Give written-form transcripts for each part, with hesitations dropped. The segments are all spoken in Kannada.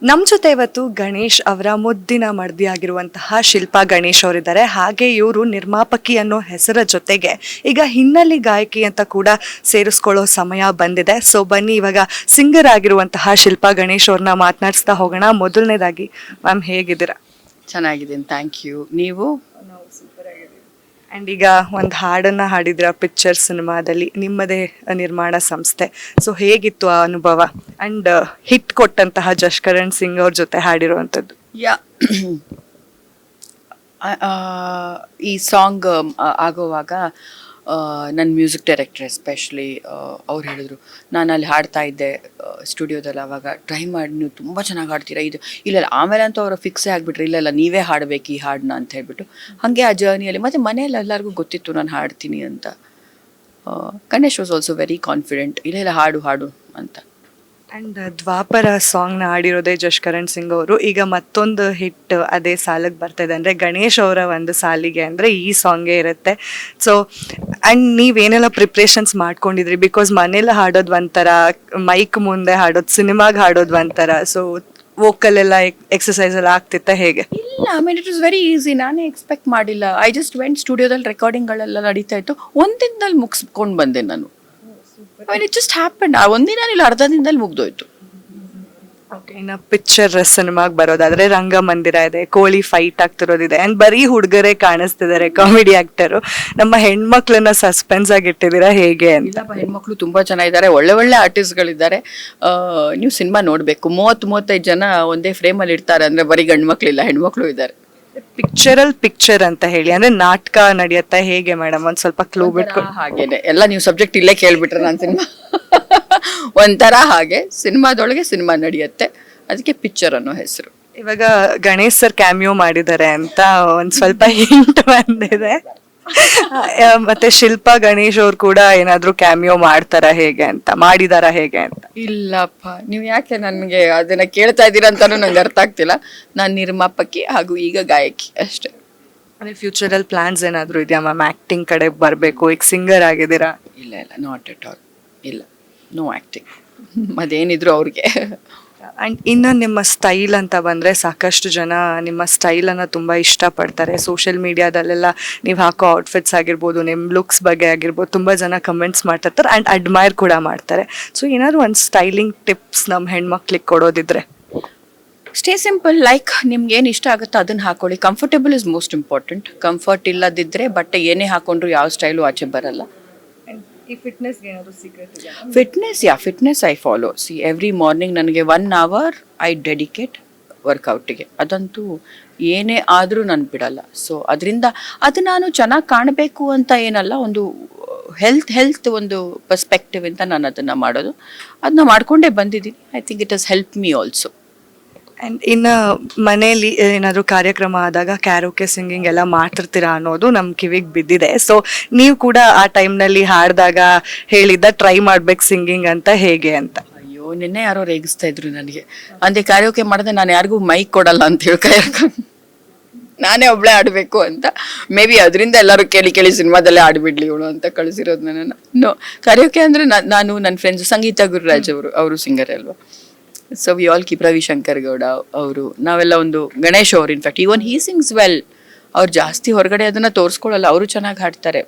ನಮ್ಮ ಜೊತೆ ಇವತ್ತು ಗಣೇಶ್ ಅವರ ಮುದ್ದಿನ ಮಡದಿ ಆಗಿರುವಂತಹ ಶಿಲ್ಪಾ ಗಣೇಶ್ ಅವರಿದ್ದಾರೆ. ಹಾಗೆ ಇವರು ನಿರ್ಮಾಪಕಿ ಅನ್ನೋ ಹೆಸರ ಜೊತೆಗೆ ಈಗ ಹಿನ್ನೆಲೆ ಗಾಯಕಿ ಅಂತ ಕೂಡ ಸೇರಿಸ್ಕೊಳ್ಳೋ ಸಮಯ ಬಂದಿದೆ. ಸೊ ಬನ್ನಿ ಇವಾಗ ಸಿಂಗರ್ ಆಗಿರುವಂತಹ ಶಿಲ್ಪಾ ಗಣೇಶ್ ಅವ್ರನ್ನ ಮಾತನಾಡಿಸ್ತಾ ಹೋಗೋಣ. ಮೊದಲನೇದಾಗಿ ಮ್ಯಾಮ್ ಹೇಗಿದ್ದೀರಾ? ಚೆನ್ನಾಗಿದ್ದೀನಿ, ಥ್ಯಾಂಕ್ ಯು. ನೀವು? ಆ್ಯಂಡ್ ಈಗ ಒಂದು ಹಾಡನ್ನು ಹಾಡಿದ್ರ ಪಿಕ್ಚರ್ ಸಿನಿಮಾದಲ್ಲಿ, ನಿಮ್ಮದೇ ನಿರ್ಮಾಣ ಸಂಸ್ಥೆ. ಸೊ ಹೇಗಿತ್ತು ಆ ಅನುಭವ? ಆ್ಯಂಡ್ ಹಿಟ್ ಕೊಟ್ಟಂತಹ ಜಶ್ಕರಣ್ ಸಿಂಗ್ ಅವ್ರ ಜೊತೆ ಹಾಡಿರುವಂಥದ್ದು. ಯಾ ಈ ಸಾಂಗ್ ಆಗೋವಾಗ ನನ್ನ ಮ್ಯೂಸಿಕ್ ಡೈರೆಕ್ಟರ್ ಎಸ್ಪೆಷಲಿ ಅವ್ರು ಹೇಳಿದ್ರು, ನಾನು ಅಲ್ಲಿ ಹಾಡ್ತಾ ಇದ್ದೆ ಸ್ಟುಡಿಯೋದಲ್ಲಿ. ಆವಾಗ ಟ್ರೈ ಮಾಡಿ, ನೀವು ತುಂಬ ಚೆನ್ನಾಗಿ ಹಾಡ್ತೀರಾ, ಇದು ಇಲ್ಲ ಆಮೇಲೆ ಅಂತ ಅವರು ಫಿಕ್ಸೇ ಆಗಿಬಿಟ್ರು, ಇಲ್ಲ ನೀವೇ ಹಾಡಬೇಕು ಈ ಹಾಡನ್ನ ಅಂತ ಹೇಳ್ಬಿಟ್ಟು. ಹಾಗೆ ಆ ಜರ್ನಿಯಲ್ಲಿ ಮತ್ತು ಮನೆಯಲ್ಲಿ ಎಲ್ಲರಿಗೂ ಗೊತ್ತಿತ್ತು ನಾನು ಹಾಡ್ತೀನಿ ಅಂತ. Ganesh was also very confident, ಇಲ್ಲ ಹಾಡು ಹಾಡು ಅಂತ. ಆ್ಯಂಡ್ ದ್ವಾಪರ ಸಾಂಗ್ನ ಹಾಡಿರೋದೇ ಜಶ್ಕರಣ್ ಸಿಂಗ್ ಅವರು. ಈಗ ಮತ್ತೊಂದು ಹಿಟ್ ಅದೇ ಸಾಲಿಗೆ ಬರ್ತಾಯಿದೆ ಅಂದರೆ ಗಣೇಶ್ ಅವರ ಒಂದು ಸಾಲಿಗೆ ಅಂದರೆ ಈ ಸಾಂಗೇ ಇರುತ್ತೆ. ಸೊ ಆ್ಯಂಡ್ ನೀವೇನೆಲ್ಲ ಪ್ರಿಪ್ರೇಷನ್ಸ್ ಮಾಡ್ಕೊಂಡಿದ್ರಿ? ಬಿಕಾಸ್ ಮನೇಲಿ ಹಾಡೋದು ಒಂಥರ, ಮೈಕ್ ಮುಂದೆ ಹಾಡೋದು, ಸಿನಿಮಾಗೆ ಹಾಡೋದು ಒಂಥರ. ಸೊ ವೋಕಲ್ ಎಲ್ಲ ಎಕ್ಸಸೈಸ್ ಎಲ್ಲ ಆಗ್ತಿತ್ತ ಹೇಗೆ? ಇಲ್ಲ, I mean it was very easy. ನಾನೇ ಎಕ್ಸ್ಪೆಕ್ಟ್ ಮಾಡಿಲ್ಲ. ಐ ಜಸ್ಟ್ ವೆಂಟ್ ಸ್ಟುಡಿಯೋದಲ್ಲಿ, ರೆಕಾರ್ಡಿಂಗ್ಗಳೆಲ್ಲ ನಡೀತಾ ಇತ್ತು, ಒಂದಿನದಲ್ಲಿ ಮುಗಿಸ್ಕೊಂಡು ಬಂದೆ ನಾನು. It just happen. ಒಂದಿನ ಇಲ್ಲ, ಅರ್ಧ ದಿನದಲ್ಲಿ ಮುಗ್ದೋಯ್ತು. ಓಕೆ, ಇನ್ನು ಪಿಕ್ಚರ್ ಸಿನಿಮಾಗೆ ಬರೋದಾದ್ರೆ ರಂಗಮಂದಿರ ಇದೆ, ಕೋಳಿ ಫೈಟ್ ಆಗ್ತಿರೋದಿದೆ, ಆ್ಯಂಡ್ ಬರೀ ಹುಡುಗರೇ ಕಾಣಿಸ್ತಿದ್ದಾರೆ ಕಾಮಿಡಿ ಆಕ್ಟರು. ನಮ್ಮ ಹೆಣ್ಮಕ್ಳನ್ನ ಸಸ್ಪೆನ್ಸ್ ಆಗಿ ಇಟ್ಟಿದ್ದೀರಾ ಹೇಗೆ ಅಂತ? ಹೆಣ್ಮಕ್ಳು ತುಂಬಾ ಚೆನ್ನಾಗಿದ್ದಾರೆ, ಒಳ್ಳೆ ಒಳ್ಳೆ ಆರ್ಟಿಸ್ಟ್ಗಳಿದ್ದಾರೆ. ನೀವು ಸಿನಿಮಾ ನೋಡಬೇಕು. 30-35 ಜನ ಒಂದೇ ಫ್ರೇಮಲ್ಲಿ ಇರ್ತಾರೆ ಅಂದ್ರೆ ಬರೀ ಗಂಡು ಮಕ್ಳಿಲ್ಲ, ಹೆಣ್ಮಕ್ಳು ಇದ್ದಾರೆ. ಪಿಕ್ಚರ್ ಅಂತ ಹೇಳಿ ಅಂದ್ರೆ ನಾಟಕ ನಡೆಯುತ್ತಾ ಹೇಗೆ ಮೇಡಮ್? ಒಂದ್ ಸ್ವಲ್ಪ ಕ್ಲೂ ಬಿಟ್ಕೊಂಡು. ಹಾಗೇನೆ ಎಲ್ಲ ನೀವು ಸಬ್ಜೆಕ್ಟ್ ಇಲ್ಲೇ ಕೇಳ್ಬಿಟ್ರೆ ನಾನು ಸಿನಿಮಾ ಒಂಥರ ಹಾಗೆ ಸಿನಿಮಾದೊಳಗೆ ಸಿನಿಮಾ ನಡೆಯುತ್ತೆ, ಅದಕ್ಕೆ ಪಿಕ್ಚರ್ ಅನ್ನೋ ಹೆಸರು. ಇವಾಗ ಗಣೇಶ್ ಸರ್ ಕ್ಯಾಮಿಯೋ ಮಾಡಿದ್ದಾರೆ ಅಂತ ಒಂದ್ ಸ್ವಲ್ಪ ಹಿಂಟ್ ಬಂದಿದೆ. ಮತ್ತೆ ಶಿಲ್ಪಾ ಗಣೇಶ್ ಅವ್ರು ಕೂಡ ಏನಾದ್ರು ಕ್ಯಾಮಿಯೋ ಮಾಡ್ತಾರ ಹೇಗೆ ಅಂತ, ಮಾಡಿದಾರ ಹೇಗೆ ಅಂತ? ಇಲ್ಲಪ್ಪ, ನೀವು ಯಾಕೆ ನನಗೆ ಅದನ್ನ ಕೇಳ್ತಾ ಇದ್ದೀರಾ ಅಂತಾನು ನಂಗೆ ಅರ್ಥ ಆಗ್ತಿಲ್ಲ. ನಾನು ನಿರ್ಮಾಪಕಿ ಹಾಗೂ ಈಗ ಗಾಯಕಿ ಅಷ್ಟೇ. ಅಂದ್ರೆ ಫ್ಯೂಚರಲ್ಲಿ ಪ್ಲಾನ್ಸ್ ಏನಾದ್ರು ಇದೆಯಾ ಮ್ಯಾಮ್? ಆಕ್ಟಿಂಗ್ ಕಡೆ ಬರಬೇಕು, ಈಗ ಸಿಂಗರ್ ಆಗಿದ್ದೀರಾ? ಇಲ್ಲ ನಾಟ್ ಎಟ್ ಆಲ್, ಇಲ್ಲ, ನೋ ಆಕ್ಟಿಂಗ್. ಅದೇನಿದ್ರು ಅವ್ರಿಗೆ. ಆ್ಯಂಡ್ ಇನ್ನು ನಿಮ್ಮ ಸ್ಟೈಲ್ ಅಂತ ಬಂದರೆ ಸಾಕಷ್ಟು ಜನ ನಿಮ್ಮ ಸ್ಟೈಲನ್ನು ತುಂಬ ಇಷ್ಟಪಡ್ತಾರೆ. ಸೋಷಿಯಲ್ ಮೀಡಿಯಾದಲ್ಲೆಲ್ಲ ನೀವು ಹಾಕೋ ಔಟ್ಫಿಟ್ಸ್ ಆಗಿರ್ಬೋದು, ನಿಮ್ಮ ಲುಕ್ಸ್ ಬಗ್ಗೆ ಆಗಿರ್ಬೋದು, ತುಂಬ ಜನ ಕಮೆಂಟ್ಸ್ ಮಾಡ್ತಿರ್ತಾರೆ ಆ್ಯಂಡ್ ಅಡ್ಮೈರ್ ಕೂಡ ಮಾಡ್ತಾರೆ. ಸೊ ಏನಾದ್ರು ಒಂದು ಸ್ಟೈಲಿಂಗ್ ಟಿಪ್ಸ್ ನಮ್ಮ ಹೆಣ್ಮಕ್ಳಿಗೆ ಕೊಡೋದಿದ್ರೆ? ಸ್ಟೇ ಸಿಂಪಲ್, ಲೈಕ್ ನಿಮ್ಗೆ ಏನು ಇಷ್ಟ ಆಗುತ್ತೋ ಅದನ್ನ ಹಾಕೊಳ್ಳಿ. Comfortable is most important. Comfort ಇಲ್ಲದಿದ್ದರೆ ಬಟ್ಟೆ ಏನೇ ಹಾಕೊಂಡ್ರು ಯಾವ ಸ್ಟೈಲು ಆಚೆ ಬರಲ್ಲ. Fitness I follow. See every morning ನನಗೆ 1 hour ಐ ಡೆಡಿಕೇಟ್ ವರ್ಕೌಟಿಗೆ. ಅದಂತೂ ಏನೇ ಆದರೂ ನಾನು ಬಿಡಲ್ಲ. ಸೊ ಅದರಿಂದ ಅದು ನಾನು ಚೆನ್ನಾಗಿ ಕಾಣಬೇಕು ಅಂತ ಏನಲ್ಲ, ಒಂದು ಹೆಲ್ತ್ ಒಂದು ಪರ್ಸ್ಪೆಕ್ಟಿವ್ ಅಂತ ನಾನು ಅದನ್ನು ಮಾಡೋದು. ಅದನ್ನ ಮಾಡ್ಕೊಂಡೇ ಬಂದಿದ್ದೀನಿ. I think it has help me also. And ಇನ್ನು ಮನೆಯಲ್ಲಿ ಏನಾದರೂ ಕಾರ್ಯಕ್ರಮ ಆದಾಗ ಕ್ಯಾರೋಕೆ ಸಿಂಗಿಂಗ್ ಎಲ್ಲ ಮಾಡ್ತಿರ್ತೀರಾ ಅನ್ನೋದು ನಮ್ಮ ಕಿವಿಗೆ ಬಿದ್ದಿದೆ. ಸೊ ನೀವು ಕೂಡ ಆ ಟೈಮ್ನಲ್ಲಿ ಹಾಡಿದಾಗ ಹೇಳಿದ್ದ ಟ್ರೈ ಮಾಡ್ಬೇಕು ಸಿಂಗಿಂಗ್ ಅಂತ, ಹೇಗೆ ಅಂತ? ಅಯ್ಯೋ, ನಿನ್ನೆ ಯಾರೋ ರೇಗಿಸ್ತಾ ಇದ್ರು ನನಗೆ, ಅಂದೆ ಕ್ಯಾರೋಕೆ ಮಾಡಿದೆ ನಾನು ಯಾರಿಗೂ ಮೈಕ್ ಕೊಡಲ್ಲ ಅಂತ ಹೇಳಿ ನಾನೇ ಒಬ್ಳೆ ಆಡಬೇಕು ಅಂತ. ಮೇ ಬಿ ಅದರಿಂದ ಎಲ್ಲರೂ ಕೇಳಿ ಸಿನಿಮಾದಲ್ಲೇ ಆಡ್ಬಿಡ್ಲಿ ಇವಳು ಅಂತ ಕಳಿಸಿರೋದು ನನ್ನನ್ನು. ನೋ, ಕ್ಯಾರೋಕೆ ಅಂದರೆ ನಾನು ನನ್ನ ಫ್ರೆಂಡ್ಸ್ ಸಂಗೀತ ಗುರುರಾಜ್ ಅವರು ಸಿಂಗರ್ ಅಲ್ವಾ. So we all keep Ravishankar Gowda ಅವರು, ನಾವೆಲ್ಲ ಒಂದು ಗಣೇಶ್ ಅವರು, ಇನ್ಫ್ಯಾಕ್ಟ್ ಈವನ್ ಹೀ ಸಿಂಗ್ಸ್ ವೆಲ್. ಅವ್ರು ಜಾಸ್ತಿ ಹೊರಗಡೆ ಅದನ್ನು ತೋರಿಸ್ಕೊಳ್ಳಲ್ಲ, ಅವರು ಚೆನ್ನಾಗಿ ಹಾಡ್ತಾರೆ.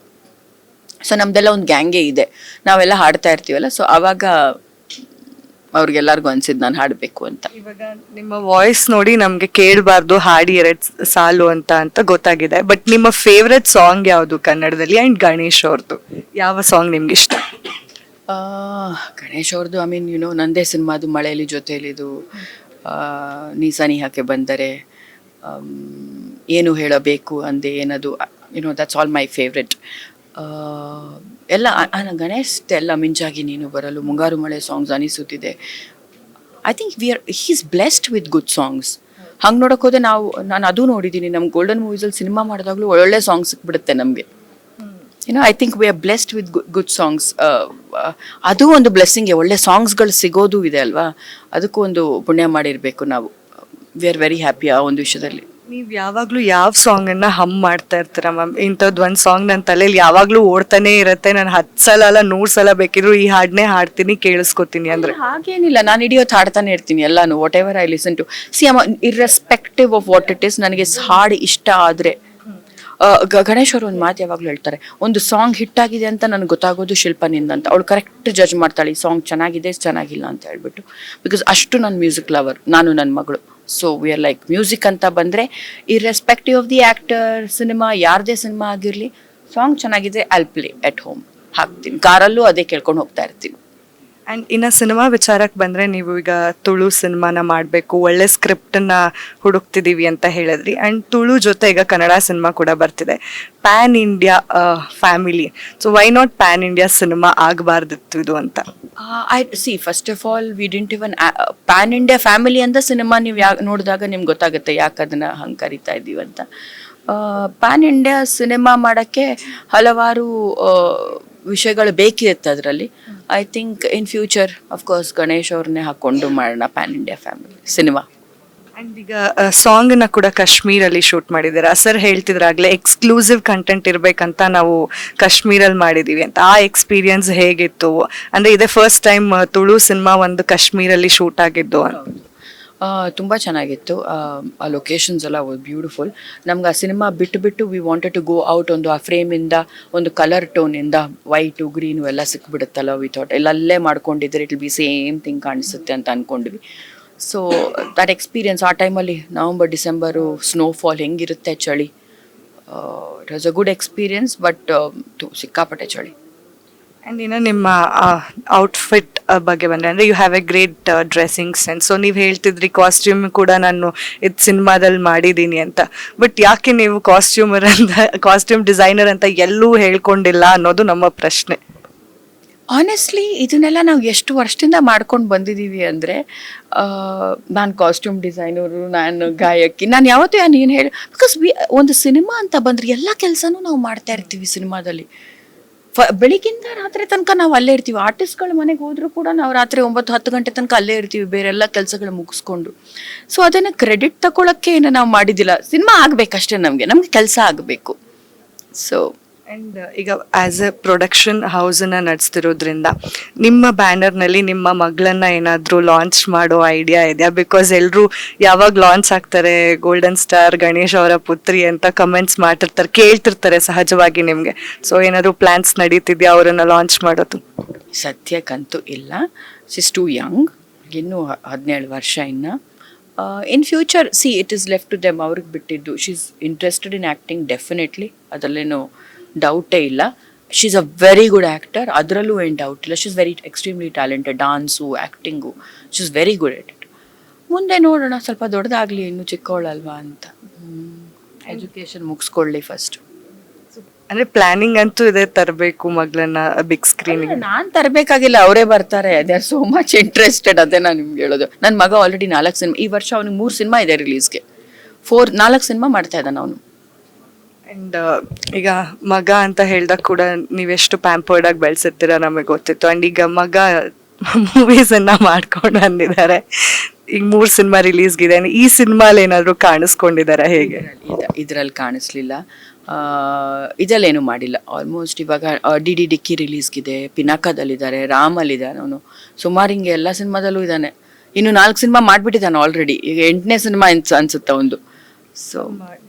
ಸೊ ನಮ್ದೆಲ್ಲ ಒಂದು ಗ್ಯಾಂಗೇ ಇದೆ, ನಾವೆಲ್ಲ ಹಾಡ್ತಾ ಇರ್ತೀವಲ್ಲ. ಸೊ ಆವಾಗ ಅವ್ರಿಗೆಲ್ಲರಿಗೂ ಅನ್ಸಿದ್ದು ನಾನು ಹಾಡಬೇಕು ಅಂತ. ಇವಾಗ ನಿಮ್ಮ ವಾಯ್ಸ್ ನೋಡಿ ನಮಗೆ ಕೇಳಬಾರ್ದು, ಹಾಡಿ 2 ಸಾಲು ಅಂತ ಗೊತ್ತಾಗಿದೆ. ಬಟ್ ನಿಮ್ಮ ಫೇವ್ರೆಟ್ ಸಾಂಗ್ ಯಾವುದು ಕನ್ನಡದಲ್ಲಿ? ಆ್ಯಂಡ್ ಗಣೇಶ್ ಅವ್ರದ್ದು ಯಾವ ಸಾಂಗ್ ನಿಮ್ಗೆ ಇಷ್ಟ? ಗಣೇಶ್ ಅವ್ರದ್ದು ಐ ಮೀನ್ ನಂದೇ ಸಿನಿಮಾದು ಮಳೆಯಲ್ಲಿ ಜೊತೆಯಲ್ಲಿದು, ನೀಸಾನಿಹಾಕೆ ಬಂದರೆ, ಏನು ಹೇಳಬೇಕು ಅಂದೆ ಏನದು, ದಟ್ಸ್ ಆಲ್ ಮೈ ಫೇವ್ರೆಟ್. ಎಲ್ಲ ಗಣೇಶ್ ಎಲ್ಲ ಮಿಂಚಾಗಿ ನೀನು ಬರಲು, ಮುಂಗಾರು ಮಳೆ ಸಾಂಗ್ಸ್ ಅನಿಸುತ್ತಿದೆ. I think he's blessed with good songs. ಹಂಗೆ ನೋಡೋಕೆ ಹೋದೆ ನಾನು ಅದು ನೋಡಿದ್ದೀನಿ. ನಮ್ಮ ಗೋಲ್ಡನ್ ಮೂವೀಸಲ್ಲಿ ಸಿನಿಮಾ ಮಾಡಿದಾಗಲೂ ಒಳ್ಳೊಳ್ಳೆ ಸಾಂಗ್ಸ್ ಸಿಕ್ಬಿಡುತ್ತೆ ನಮಗೆ. I think we are blessed with good songs. ಅದು ಒಂದು ಬ್ಲೆಸ್ಸಿಂಗ್ಗೆ, ಒಳ್ಳೆ ಸಾಂಗ್ಸ್ಗಳು ಸಿಗೋದು ಇದೆ ಅಲ್ವಾ, ಅದಕ್ಕೂ ಒಂದು ಪುಣ್ಯ ಮಾಡಿರಬೇಕು ನಾವು. ವಿ ಆರ್ ವೆರಿ ಹ್ಯಾಪಿ ಆ ಒಂದು ವಿಷಯದಲ್ಲಿ. ನೀವ್ ಯಾವಾಗ್ಲೂ ಯಾವ ಸಾಂಗ್ ಅನ್ನ ಹಮ್ ಮಾಡ್ತಾ ಇರ್ತೀರಾ ಮ್ಯಾಮ್? ಇಂಥದ್ದು ಒಂದ್ ಸಾಂಗ್ ನನ್ನ ತಲೆಯಲ್ಲಿ ಯಾವಾಗ್ಲೂ ಓಡ್ತಾನೆ ಇರತ್ತೆ, ನಾನು 10 ಸಲ ಅಲ್ಲ 100 ಸಲ ಬೇಕಿದ್ರು ಈ ಹಾಡ್ನೇ ಹಾಡ್ತೀನಿ, ಕೇಳಿಸ್ಕೊತೀನಿ ಅಂದ್ರೆ. ಹಾಗೇನಿಲ್ಲ, ನಾನು ಇಡಿಯೋತ್ ಹಾಡ್ತಾನೆ ಇರ್ತೀನಿ ಎಲ್ಲಾನು, whatever I listen to. See irrespective of what it is, ನನಗೆ ಹಾಡು ಇಷ್ಟ ಆದ್ರೆ ಗಣೇಶ್ ಅವರು ಒಂದು ಮಾತು ಯಾವಾಗಲೂ ಹೇಳ್ತಾರೆ, ಒಂದು ಸಾಂಗ್ ಹಿಟ್ ಆಗಿದೆ ಅಂತ ನನಗೆ ಗೊತ್ತಾಗೋದು ಶಿಲ್ಪನಿಂದ ಅಂತ. ಅವಳು ಕರೆಕ್ಟ್ ಜಡ್ಜ್ ಮಾಡ್ತಾಳೆ, ಈ ಸಾಂಗ್ ಚೆನ್ನಾಗಿದೆ ಚೆನ್ನಾಗಿಲ್ಲ ಅಂತ ಹೇಳ್ಬಿಟ್ಟು. ಬಿಕಾಸ್ ಅಷ್ಟು ನಾನು ಮ್ಯೂಸಿಕ್ ಲವರ್, ನಾನು ನನ್ನ ಮಗಳು. So we are like music ಅಂತ ಬಂದರೆ irrespective of the actor, cinema ಯಾರದೇ ಸಿನಿಮಾ ಆಗಿರಲಿ, ಸಾಂಗ್ ಚೆನ್ನಾಗಿದೆ ಐ ಪ್ಲೇ ಎಟ್ ಹೋಮ್, ಹಾಕ್ತೀನಿ, ಕಾರಲ್ಲೂ ಅದೇ ಕೇಳ್ಕೊಂಡು ಹೋಗ್ತಾ ಇರ್ತೀನಿ. ಆ್ಯಂಡ್ ಇನ್ನು ಸಿನಿಮಾ ವಿಚಾರಕ್ಕೆ ಬಂದರೆ, ನೀವು ಈಗ ತುಳು ಸಿನಿಮಾನ ಮಾಡಬೇಕು, ಒಳ್ಳೆ ಸ್ಕ್ರಿಪ್ಟನ್ನ ಹುಡುಕ್ತಿದ್ದೀವಿ ಅಂತ ಹೇಳಿದ್ರಿ. ಆ್ಯಂಡ್ ತುಳು ಜೊತೆ ಈಗ ಕನ್ನಡ ಸಿನಿಮಾ ಕೂಡ ಬರ್ತಿದೆ, pan India family. So why not pan India cinema ಆಗಬಾರ್ದಿತ್ತು ಇದು ಅಂತ? I see first of all we didn't even pan India family ಅಂತ ಸಿನಿಮಾ ನೀವು ನೋಡಿದಾಗ ನಿಮ್ಗೆ ಗೊತ್ತಾಗುತ್ತೆ ಯಾಕೆ ಅದನ್ನು ಹಂಗೆ ಕರಿತಾ ಇದ್ದೀವಿ ಅಂತ. ಪ್ಯಾನ್ ಇಂಡಿಯಾ ಸಿನಿಮಾ ಮಾಡೋಕ್ಕೆ ಹಲವಾರು ವಿಷಯಗಳು ಬೇಕಿರುತ್ತೆ ಅದರಲ್ಲಿ. I think in future of course Ganesh ಅವ್ರನ್ನೇ ಹಾಕ್ಕೊಂಡು ಮಾಡೋಣ PAN India family cinema. And ಈಗ ಸಾಂಗ್ನ ಕೂಡ ಕಾಶ್ಮೀರಲ್ಲಿ ಶೂಟ್ ಮಾಡಿದ್ದೀರಾ. ಸರ್ ಹೇಳ್ತಿದ್ರಾಗಲೇ ಎಕ್ಸ್ಕ್ಲೂಸಿವ್ ಕಂಟೆಂಟ್ ಇರಬೇಕಂತ ನಾವು ಕಾಶ್ಮೀರಲ್ಲಿ ಮಾಡಿದ್ದೀವಿ ಅಂತ. ಆ ಎಕ್ಸ್ಪೀರಿಯನ್ಸ್ ಹೇಗಿತ್ತು? ಅಂದರೆ ಇದೇ ಫಸ್ಟ್ ಟೈಮ್ ತುಳು ಸಿನಿಮಾ ಒಂದು ಕಾಶ್ಮೀರಲ್ಲಿ ಶೂಟ್ ಆಗಿದ್ದು. ತುಂಬ ಚೆನ್ನಾಗಿತ್ತು. ಆ ಲೊಕೇಶನ್ಸ್ ಎಲ್ಲ ಬ್ಯೂಟಿಫುಲ್. ನಮ್ಗೆ ಆ ಸಿನಿಮಾ ಬಿಟ್ಟು we wanted to go out. ಒಂದು ಆ ಫ್ರೇಮಿಂದ ಒಂದು ಕಲರ್ ಟೋನಿಂದ ವೈಟು ಗ್ರೀನು ಎಲ್ಲ ಸಿಕ್ಬಿಡುತ್ತಲ್ಲ, ವಿ ಥಾಟ್ ಎಲ್ಲಲ್ಲೇ ಮಾಡ್ಕೊಂಡಿದ್ರೆ it will be same thing ಕಾಣಿಸುತ್ತೆ ಅಂತ ಅಂದ್ಕೊಂಡ್ವಿ. ಸೊ ದಟ್ ಎಕ್ಸ್ಪೀರಿಯನ್ಸ್ ಆ ಟೈಮಲ್ಲಿ ನವಂಬರ್ ಡಿಸೆಂಬರು ಸ್ನೋಫಾಲ್ ಹೆಂಗಿರುತ್ತೆ, ಚಳಿ, it was a good experience. But ಸಿಕ್ಕಾಪಟ್ಟೆ ಚಳಿ. ಆ್ಯಂಡ್ ಇನ್ನು ನಿಮ್ಮ ಔಟ್ಫಿಟ್ ಬಗ್ಗೆ ಬಂದರೆ, ಅಂದರೆ you have a great dressing sense. So ನೀವು ಹೇಳ್ತಿದ್ರಿ ಕಾಸ್ಟ್ಯೂಮ್ ಕೂಡ ನಾನು ಇದು ಸಿನಿಮಾದಲ್ಲಿ ಮಾಡಿದ್ದೀನಿ ಅಂತ. ಬಟ್ ಯಾಕೆ ನೀವು ಕಾಸ್ಟ್ಯೂಮ್ ಡಿಸೈನರ್ ಅಂತ ಎಲ್ಲೂ ಹೇಳ್ಕೊಂಡಿಲ್ಲ ಅನ್ನೋದು ನಮ್ಮ ಪ್ರಶ್ನೆ. ಆನೆಸ್ಟ್ಲಿ ಇದನ್ನೆಲ್ಲ ನಾವು ಎಷ್ಟು ವರ್ಷದಿಂದ ಮಾಡ್ಕೊಂಡು ಬಂದಿದ್ದೀವಿ ಅಂದರೆ, ನಾನು ಕಾಸ್ಟ್ಯೂಮ್ ಡಿಸೈನರು, ನಾನು ಗಾಯಕಿ, ನಾನು ಯಾವತ್ತೂ ಏನು ಹೇಳಿ, ಬಿಕಾಸ್ ಒಂದು ಸಿನಿಮಾ ಅಂತ ಬಂದರೆ ಎಲ್ಲ ಕೆಲಸನೂ ನಾವು ಮಾಡ್ತಾ ಇರ್ತೀವಿ ಸಿನಿಮಾದಲ್ಲಿ. ಬೆಳಿಗ್ಗಿಂದ ರಾತ್ರಿ ತನಕ ನಾವು ಅಲ್ಲೇ ಇರ್ತೀವಿ. ಆರ್ಟಿಸ್ಟ್ಗಳ ಮನೆಗೆ ಹೋದ್ರೂ ಕೂಡ ನಾವು ರಾತ್ರಿ 9-10 ಗಂಟೆ ತನಕ ಅಲ್ಲೇ ಇರ್ತೀವಿ, ಬೇರೆಲ್ಲ ಕೆಲಸಗಳು ಮುಗಿಸ್ಕೊಂಡು. ಸೊ ಅದನ್ನು ಕ್ರೆಡಿಟ್ ತಗೊಳಕ್ಕೆ ಏನು ನಾವು ಮಾಡಿದ್ದಿಲ್ಲ. ಸಿನಿಮಾ ಆಗಬೇಕಷ್ಟೇ, ನಮಗೆ ಕೆಲಸ ಆಗಬೇಕು. ಸೊ ಆ್ಯಂಡ್ ಈಗ ಆ್ಯಸ್ ಎ ಪ್ರೊಡಕ್ಷನ್ ಹೌಸನ್ನು ನಡೆಸ್ತಿರೋದ್ರಿಂದ ನಿಮ್ಮ ಬ್ಯಾನರ್ನಲ್ಲಿ ನಿಮ್ಮ ಮಗಳನ್ನ ಏನಾದರೂ ಲಾಂಚ್ ಮಾಡೋ ಐಡಿಯಾ ಇದೆಯಾ? ಬಿಕಾಸ್ ಎಲ್ಲರೂ ಯಾವಾಗ ಲಾಂಚ್ ಆಗ್ತಾರೆ ಗೋಲ್ಡನ್ ಸ್ಟಾರ್ ಗಣೇಶ್ ಅವರ ಪುತ್ರಿ ಅಂತ ಕಮೆಂಟ್ಸ್ ಮಾಡ್ತಿರ್ತಾರೆ, ಕೇಳ್ತಿರ್ತಾರೆ ಸಹಜವಾಗಿ ನಿಮಗೆ. ಸೊ ಏನಾದರೂ ಪ್ಲ್ಯಾನ್ಸ್ ನಡೀತಿದೆಯಾ ಅವರನ್ನು ಲಾಂಚ್ ಮಾಡೋದು? ಸದ್ಯಕ್ಕಂತೂ ಇಲ್ಲ. ಶಿಸ್ ಟು ಯಂಗ್, ಇನ್ನೂ 17 ವರ್ಷ ಇನ್ನು. In future it is left to them, ಅವ್ರಿಗೆ ಬಿಟ್ಟಿದ್ದು. She is interested in acting definitely, ಅದರಲ್ಲೇನು ಡೌಟೇ ಇಲ್ಲ. She is a very good actor, ಅದರಲ್ಲೂ ಏನು ಡೌಟ್ ಇಲ್ಲ. She is very extremely talented, dance acting, she is very good at it. ಮುಂದೆ ನೋಡೋಣ, ಸ್ವಲ್ಪ ದೊಡ್ಡದಾಗಲಿ, ಇನ್ನೂ ಚಿಕ್ಕವಳಲ್ವಾ ಅಂತ. ಎಜುಕೇಷನ್ ಮುಗಿಸ್ಕೊಳ್ಳಿ ಫಸ್ಟ್. ಅಂದರೆ ಪ್ಲಾನಿಂಗ್ ಅಂತೂ ಇದೆ ತರಬೇಕು ಮಗಳನ್ನ ಬಿಗ್ ಸ್ಕ್ರೀನಿಗೆ. ನಾನು ತರಬೇಕಾಗಿಲ್ಲ, ಅವರೇ ಬರ್ತಾರೆ. They are so much interested. ಅದೇ ನಾನು ನಿಮ್ಗೆ ಹೇಳೋದು. ನನ್ನ ಮಗ ಆಲ್ರೆಡಿ 4 ಸಿನಿಮಾ, ಈ ವರ್ಷ ಅವನಿಗೆ 3 ಸಿನಿಮಾ ಇದೆ ರಿಲೀಸ್ಗೆ. 4 ಸಿನಿಮಾ ಮಾಡ್ತಾ ಇದ್ದಾನೆ ಅವನು. ಆ್ಯಂಡ್ ಈಗ ಮಗ ಅಂತ ಹೇಳಿದಾಗ ಕೂಡ ನೀವೆಷ್ಟು ಪ್ಯಾಂಪರ್ಡ್ ಆಗಿ ಬೆಳೆಸಿರ್ತೀರ ನಮಗೆ ಗೊತ್ತಿತ್ತು. ಆ್ಯಂಡ್ ಈಗ ಮಗ ಮೂವೀಸನ್ನು ಮಾಡ್ಕೊಂಡು ಬಂದಿದ್ದಾರೆ, ಈಗ 3 ಸಿನಿಮಾ ರಿಲೀಸ್ಗಿದೆ. ಈ ಸಿನಿಮಾಲಿ ಏನಾದರೂ ಕಾಣಿಸ್ಕೊಂಡಿದ್ದಾರೆ ಹೇಗೆ? ಇದರಲ್ಲಿ ಕಾಣಿಸ್ಲಿಲ್ಲ, ಇದಲ್ಲೇನು ಮಾಡಿಲ್ಲ. ಆಲ್ಮೋಸ್ಟ್ ಇವಾಗ ಡಿ ಡಿಕ್ಕಿ ರಿಲೀಸ್ಗಿದೆ, ಪಿನಾಕದಲ್ಲಿದ್ದಾರೆ, ರಾಮಲ್ಲಿದ್ದಾನೆ ಅವನು, ಸುಮಾರು ಹಿಂಗೆ ಎಲ್ಲ ಸಿನಿಮಾದಲ್ಲೂ ಇದ್ದಾನೆ. ಇನ್ನು 4 ಸಿನಿಮಾ ಮಾಡಿಬಿಟ್ಟಿದ್ದಾನೆ ಆಲ್ರೆಡಿ, ಈಗ 8ನೇ ಸಿನಿಮಾ ಅನ್ಸುತ್ತೆ ಒಂದು. ಸೊ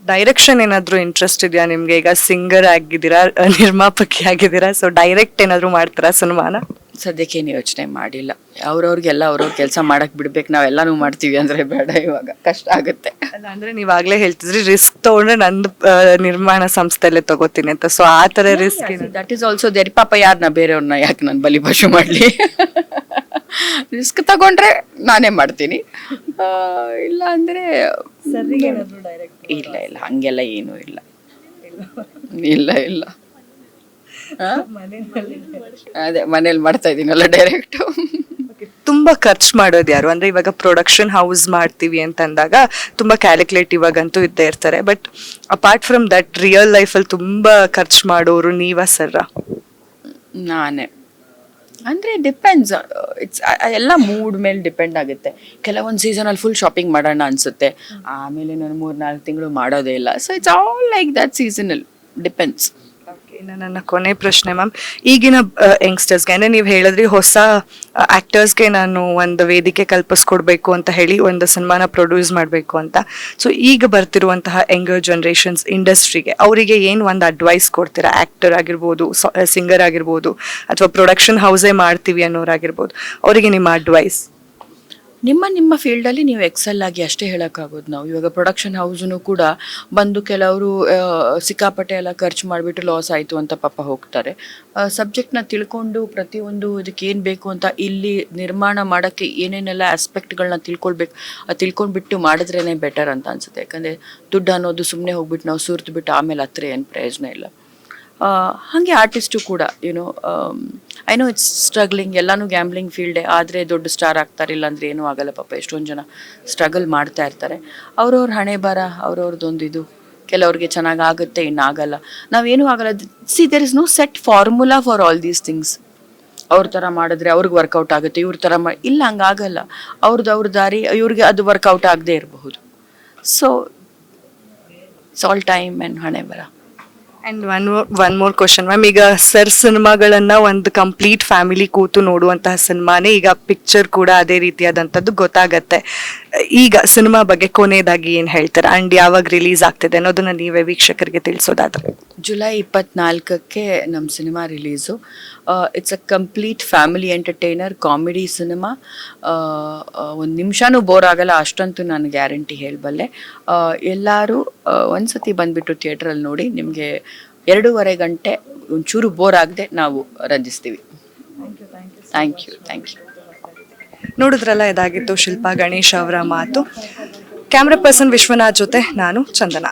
ಡೈರೆಕ್ಷನ್ ಏನಾದರೂ ಇಂಟ್ರೆಸ್ಟ್ ಇದೆಯಾ ನಿಮಗೆ? ಈಗ ಸಿಂಗರ್ ಆಗಿದ್ದೀರಾ, ನಿರ್ಮಾಪಕಿ ಆಗಿದ್ದೀರಾ, ಸೊ ಡೈರೆಕ್ಟ್ ಏನಾದರೂ ಮಾಡ್ತಾರಾ ಸಿನಿಮಾನ? ಸದ್ಯಕ್ಕೇನು ಯೋಚನೆ ಮಾಡಿಲ್ಲ. ಅವ್ರವ್ರಿಗೆಲ್ಲ ಅವ್ರವ್ರ ಕೆಲಸ ಮಾಡಕ್ಕೆ ಬಿಡ್ಬೇಕು, ನಾವೆಲ್ಲನೂ ಮಾಡ್ತೀವಿ ಅಂದರೆ ಬೇಡ, ಇವಾಗ ಕಷ್ಟ ಆಗುತ್ತೆ. ಅಲ್ಲ ಅಂದರೆ ನೀವಾಗಲೇ ಹೇಳ್ತಿದ್ರಿ ರಿಸ್ಕ್ ತೊಗೊಂಡ್ರೆ ನಂದು ನಿರ್ಮಾಣ ಸಂಸ್ಥೆಯಲ್ಲೇ ತಗೋತೀನಿ ಅಂತ. ಸೊ ಆ ಥರ risk that is also there. ಪಾಪ ಯಾರನ್ನ ಬೇರೆಯವ್ರನ್ನ ಯಾಕೆ ನಾನು ಬಲಿಪಶು ಮಾಡಲಿ? ರಿಸ್ಕ್ ತಗೊಂಡ್ರೆ ನಾನೇ ಮಾಡ್ತೀನಿ, ಇಲ್ಲ ಅಂದರೆ ಇಲ್ಲ ಹಂಗೆಲ್ಲ ಏನೂ ಇಲ್ಲ. ಅದೇ ಮನೇಲಿ ಮಾಡ್ತಾ ಇದ್ದೀನಲ್ಲ ಡೈರೆಕ್ಟು. ತುಂಬಾ ಖರ್ಚು ಮಾಡೋದು ಯಾರು? ಅಂದ್ರೆ ಇವಾಗ ಪ್ರೊಡಕ್ಷನ್ ಹೌಸ್ ಮಾಡ್ತೀವಿ ಅಂತಂದಾಗ ತುಂಬಾ ಕ್ಯಾಲ್ಕುಲೇಟಿವ್ ಆಗಂತೂ ಇದ್ದೇ ಇರ್ತಾರೆ. But apart from that real ಲೈಫಲ್ಲಿ ತುಂಬಾ ಖರ್ಚು ಮಾಡೋರು ನೀವ ಸರ್ರ? ನಾನೇ. ಅಂದರೆ ಡಿಪೆಂಡ್ಸ್, ಇಟ್ಸ್ ಎಲ್ಲ ಮೂಡ್ ಮೇಲೆ ಡಿಪೆಂಡ್ ಆಗುತ್ತೆ. ಕೆಲವೊಂದು ಸೀಸನಲ್ಲಿ ಫುಲ್ ಶಾಪಿಂಗ್ ಮಾಡೋಣ ಅನಿಸುತ್ತೆ, ಆಮೇಲೆ ನಾನು 3-4 ತಿಂಗಳು ಮಾಡೋದೇ ಇಲ್ಲ. So it's all like that, seasonal, depends. ಇನ್ನು ನನ್ನ ಕೊನೆ ಪ್ರಶ್ನೆ ಮ್ಯಾಮ್, ಈಗಿನ ಯಂಗ್ಸ್ಟರ್ಸ್ಗೆ ಅಂದರೆ ನೀವು ಹೇಳಿದ್ರಿ ಹೊಸ ಆ್ಯಕ್ಟರ್ಸ್ಗೆ ನಾನು ಒಂದು ವೇದಿಕೆ ಕಲ್ಪಿಸ್ಕೊಡ್ಬೇಕು ಅಂತ ಹೇಳಿ ಒಂದು ಸಿನಿಮಾನ ಪ್ರೊಡ್ಯೂಸ್ ಮಾಡಬೇಕು ಅಂತ. ಸೊ ಈಗ ಬರ್ತಿರುವಂತಹ ಯಂಗರ್ ಜನ್ರೇಷನ್ಸ್ ಇಂಡಸ್ಟ್ರಿಗೆ ಅವರಿಗೆ ಏನು ಒಂದು ಅಡ್ವೈಸ್ ಕೊಡ್ತೀರಾ? ಆ್ಯಕ್ಟರ್ ಆಗಿರ್ಬೋದು, ಸಿಂಗರ್ ಆಗಿರ್ಬೋದು, ಅಥವಾ ಪ್ರೊಡಕ್ಷನ್ ಹೌಸೇ ಮಾಡ್ತೀವಿ ಅನ್ನೋರಾಗಿರ್ಬೋದು, ಅವರಿಗೆ ನಿಮ್ಮ ಅಡ್ವೈಸ್? ನಿಮ್ಮ ಫೀಲ್ಡಲ್ಲಿ ನೀವು ಎಕ್ಸೆಲ್ ಆಗಿ ಅಷ್ಟೇ ಹೇಳೋಕ್ಕಾಗೋದು. ನಾವು ಇವಾಗ ಪ್ರೊಡಕ್ಷನ್ ಹೌಸ್ನು ಕೂಡ ಬಂದು ಕೆಲವರು ಸಿಕ್ಕಾಪಟ್ಟೆ ಎಲ್ಲ ಖರ್ಚು ಮಾಡಿಬಿಟ್ಟು ಲಾಸ್ ಆಯಿತು ಅಂತ ಪಾಪ ಹೋಗ್ತಾರೆ. ಸಬ್ಜೆಕ್ಟ್ನ ತಿಳ್ಕೊಂಡು ಪ್ರತಿಯೊಂದು ಇದಕ್ಕೆ ಏನು ಬೇಕು ಅಂತ ಇಲ್ಲಿ ನಿರ್ಮಾಣ ಮಾಡೋಕ್ಕೆ ಏನೇನೆಲ್ಲ ಆಸ್ಪೆಕ್ಟ್ಗಳನ್ನ ತಿಳ್ಕೊಂಡ್ಬಿಟ್ಟು ಮಾಡಿದ್ರೇ ಬೆಟರ್ ಅಂತ ಅನಿಸುತ್ತೆ. ಯಾಕಂದರೆ ದುಡ್ಡು ಅನ್ನೋದು ಸುಮ್ಮನೆ ಹೋಗ್ಬಿಟ್ಟು ನಾವು ಸುರಿದು ಬಿಟ್ಟು ಆಮೇಲೆ ಹತ್ರ ಏನು ಪ್ರಯೋಜನ ಇಲ್ಲ. ಹಾಗೆ ಆರ್ಟಿಸ್ಟು ಕೂಡ you know I know it's struggling, ಎಲ್ಲನೂ ಗ್ಯಾಂಬ್ಲಿಂಗ್ ಫೀಲ್ಡೇ, ಆದರೆ ದೊಡ್ಡ ಸ್ಟಾರ್ ಆಗ್ತಾರೆ, ಇಲ್ಲಾಂದರೆ ಏನೂ ಆಗಲ್ಲ. ಪಾಪ ಎಷ್ಟೊಂದು ಜನ ಸ್ಟ್ರಗಲ್ ಮಾಡ್ತಾ ಇರ್ತಾರೆ. ಅವ್ರವ್ರ ಹಣೆ ಬರ, ಅವ್ರವ್ರದ್ದೊಂದು ಇದು, ಕೆಲವ್ರಿಗೆ ಚೆನ್ನಾಗಿ ಆಗುತ್ತೆ, ಇನ್ನಾಗಲ್ಲ, ನಾವೇನೂ ಆಗಲ್ಲ. See there is no set formula for all these things. ಅವ್ರ ಥರ ಮಾಡಿದ್ರೆ ಅವ್ರಿಗೆ ವರ್ಕೌಟ್ ಆಗುತ್ತೆ, ಇವ್ರ ಥರ ಇಲ್ಲ, ಹಂಗಾಗಲ್ಲ. ಅವ್ರ ದಾರಿ ಇವ್ರಿಗೆ ಅದು ವರ್ಕೌಟ್ ಆಗದೆ ಇರಬಹುದು. So it's all time and ಹಣೆ ಬರ. And one more question ma'am, ಈಗ ಸರ್ ಸಿನಿಮಾಗಳನ್ನು ಒಂದು ಕಂಪ್ಲೀಟ್ ಫ್ಯಾಮಿಲಿ ಕೂತು ನೋಡುವಂತಹ ಸಿನಿಮಾನೇ, ಈಗ ಪಿಕ್ಚರ್ ಕೂಡ ಅದೇ ರೀತಿಯಾದಂಥದ್ದು ಗೊತ್ತಾಗತ್ತೆ. ಈಗ ಸಿನಿಮಾ ಬಗ್ಗೆ ಕೊನೆಯದಾಗಿ ಏನು ಹೇಳ್ತಾರೆ ಆ್ಯಂಡ್ ಯಾವಾಗ ರಿಲೀಸ್ ಆಗ್ತಿದೆ ಅನ್ನೋದನ್ನ ನೀವೇ ವೀಕ್ಷಕರಿಗೆ ತಿಳಿಸೋದಾದ್ರೆ? ಜುಲೈ 24ಕ್ಕೆ ನಮ್ಮ cinema release. It's a complete family entertainer, comedy cinema. ಒಂದು ನಿಮಿಷನೂ ಬೋರ್ ಆಗಲ್ಲ, ಅಷ್ಟಂತೂ ನಾನು ಗ್ಯಾರಂಟಿ ಹೇಳಬಲ್ಲೆ. ಎಲ್ಲರೂ ಒಂದ್ಸತಿ ಬಂದುಬಿಟ್ಟು ಥಿಯೇಟ್ರಲ್ಲಿ ನೋಡಿ, ನಿಮಗೆ 2.5 ಗಂಟೆ ಒಂಚೂರು ಬೋರ್ ಆಗದೆ ನಾವು ರಂಜಿಸ್ತೀವಿ. Thank you. ನೋಡಿದ್ರಲ್ಲ, ಇದಾಗಿತ್ತು ಶಿಲ್ಪಾ ಗಣೇಶ್ ಅವರ ಮಾತು. ಕ್ಯಾಮ್ರಾ ಪರ್ಸನ್ ವಿಶ್ವನಾಥ್ ಜೊತೆ ನಾನು ಚಂದನಾ.